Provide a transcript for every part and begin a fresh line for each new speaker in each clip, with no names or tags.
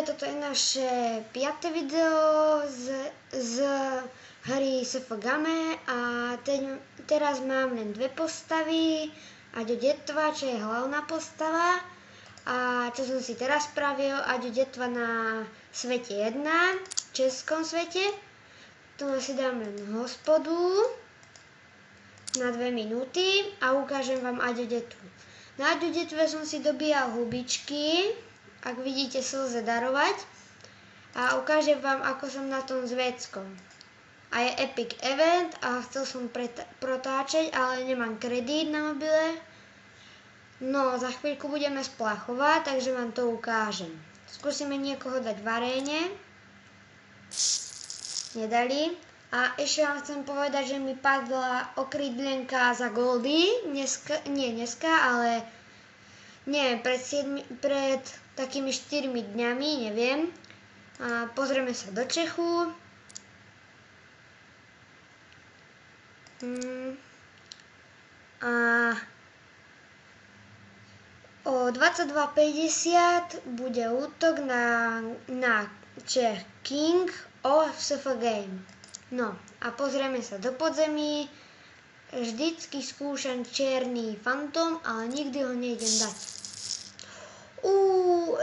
toto je naše 5. video z hry SFGame a teraz mám len dve postavy, Aďo Detva, čo je hlavná postava, a čo som si teraz spravil, Aďo Detva na svete 1, českom svete. Tu si dám len hospodu na 2 minúty a ukážem vám Aďo Detvu. Na Aďo Detve som si dobíjal hubičky, ak vidíte, slze darovať, a ukážem vám, ako som na tom s veckom. A je epic event a chcel som protáčať, ale nemám kredít na mobile. No, za chvíľku budeme splachovať, takže vám to ukážem. Skúsime niekoho dať v aréne. Nedali. A ešte vám chcem povedať, že mi padla okrídlenka za goldy. Dneska, ale neviem, pred takými 4 dňami, neviem. A pozrieme sa do Čechu. A o 22:50 bude útok na Czech King of SFGame. No a pozrieme sa do podzemí. Vždycky skúšam čierny fantom, ale nikdy ho nejdem dať.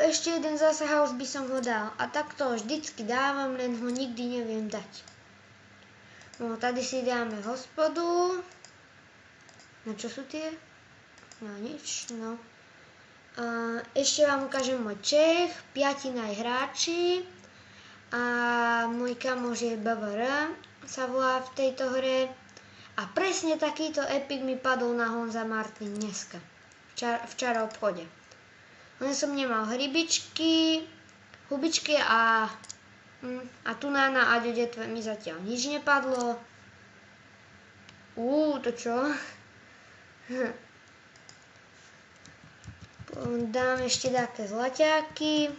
Ešte jeden zásah už by som ho dal. A takto vždycky dávam, len ho nikdy neviem dať. No, tady si dáme hospodu. Na čo sú tie? No, nič, no. A ešte vám ukážem môj Čech, 5 hráči. A môj kamoš je BVR, sa volá v tejto hre. A presne takýto epic mi padol na Honza Martin dneska, včera v obchode. Len som nemal hubičky a tu na Aďo Detve mi zatiaľ nič nepadlo. To čo? Dám ešte také zlaťáky.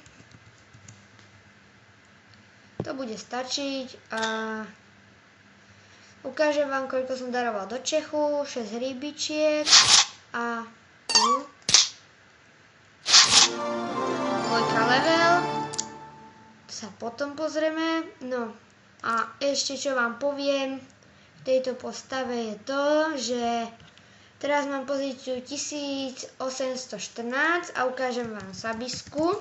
To bude stačiť a ukážem vám, koľko som daroval do Čechu. 6 rybičiek a dvojka level. Sa potom pozrieme. No a ešte čo vám poviem v tejto postave je to, že teraz mám pozíciu 1814 a ukážem vám Sabisku.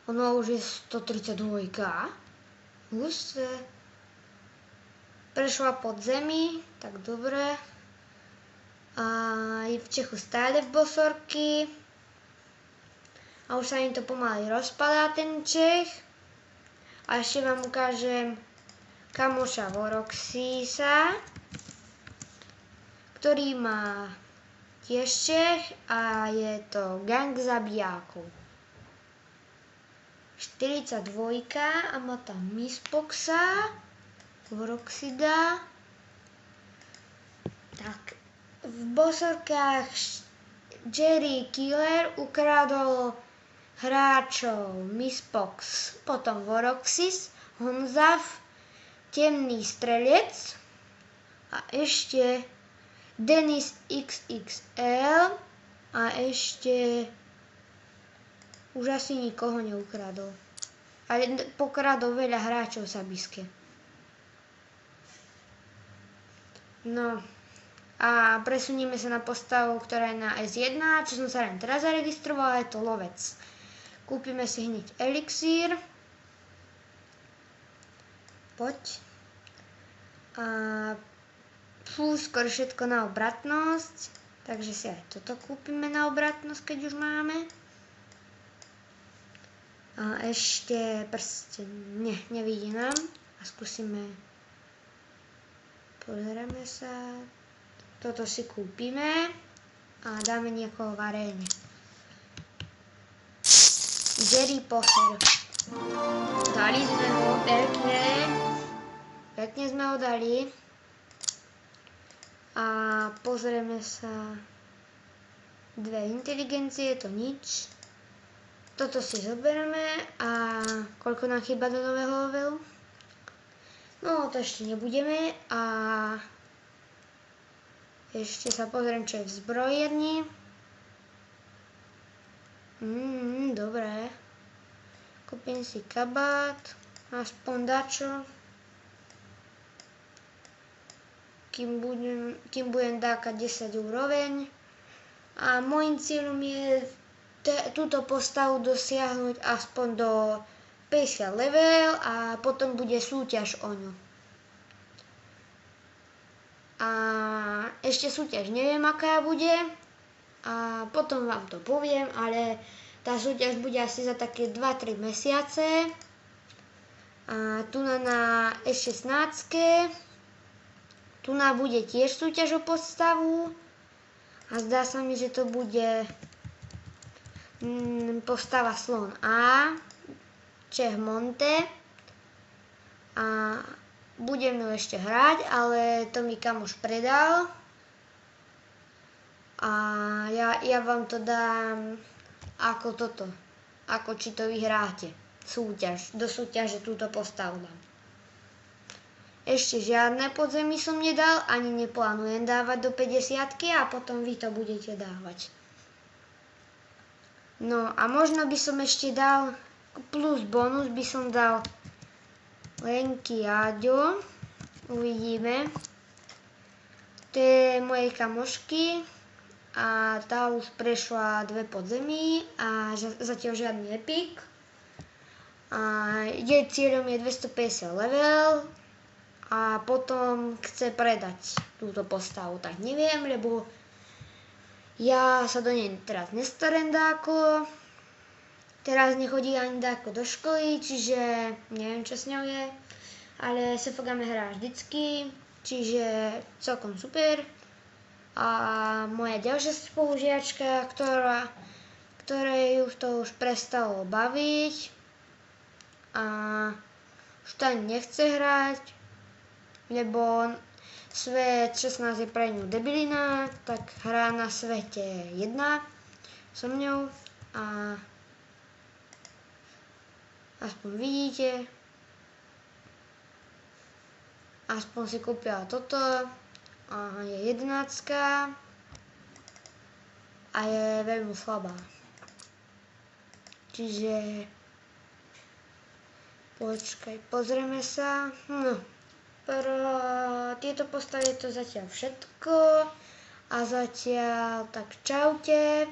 Ono už je 132. Prešla pod zemi, tak dobre. A je v Čechu stále v bosorky. A už sa im to pomaly rozpadá, ten Čech. A ešte vám ukážem kamoša Voroxisa, ktorý má tiež Čech a je to gang zabijákov. 42 a má tam Mispoxa, Voroxida. Tak, v bosorkách Jerry Killer ukradol hráčov Mispox, potom Voroxis, Honzav, Temný strelec a ešte Denis XXL a ešte už asi nikoho neukradol. Ale pokradol veľa hráčov Sabiske. No a presunieme sa na postavu, ktorá je na S1, čo som sa len teraz zaregistrovala, je to lovec. Kúpime si hneď elixír. Poď. A skoro všetko na obratnosť, takže si aj toto kúpime na obratnosť, keď už máme. A ešte prsten, nevidí nám. A skúsime, pozeráme sa, toto si kúpime a dáme niekoho v aréne. Jerry Pocher. Dali sme ho pekne sme ho dali. A pozrieme sa, 2 inteligencie, to nič. Toto si zoberieme a koľko nám chýba do nového levelu? No, to ešte nebudeme a ešte sa pozriem, čo je v zbrojerni. Dobre. Kúpim si kabát, aspoň dačo. Kým budem dákať 10 úroveň. A môjim cieľom je túto postavu dosiahnuť aspoň do 50 level a potom bude súťaž o ňu. A ešte súťaž neviem, aká bude. A potom vám to poviem, ale tá súťaž bude asi za také 2-3 mesiace. A tu na E16 tu bude tiež súťaž o postavu. A zdá sa mi, že to bude postava Slon A, Čech Monte. A budem ju ešte hrať, ale to mi kamoš predal. A ja vám to dám ako či to vyhráte. Do súťaže túto postavu dám. Ešte žiadne podzemí som nedal, ani neplánujem dávať do 50-ky a potom vy to budete dávať. No a možno by som ešte dal, plus bonus by som dal Lenky Áďo. Uvidíme. To je mojej kamošky a tá už prešla 2 podzemí a zatiaľ žiadny epik. A jej cieľom je 250 level. A potom chce predať túto postavu, tak neviem, lebo ja sa do nej teraz nestarám dáko. Teraz nechodí ani dáko do školy, čiže neviem, čo s ňou je. Ale SFGame hrá vždycky, čiže celkom super. A moja ďalšia spolužiačka, ktorej už prestalo baviť a už to ani nechce hrať, lebo svet 16 je pre ňu debilina, tak hrá na svete 1 so mňou a aspoň vidíte, aspoň si kúpila toto a je 11 a je veľmi slabá. Čiže počkaj, pozrieme sa. No. Pro tieto postavy je to zatiaľ všetko a zatiaľ tak čaute.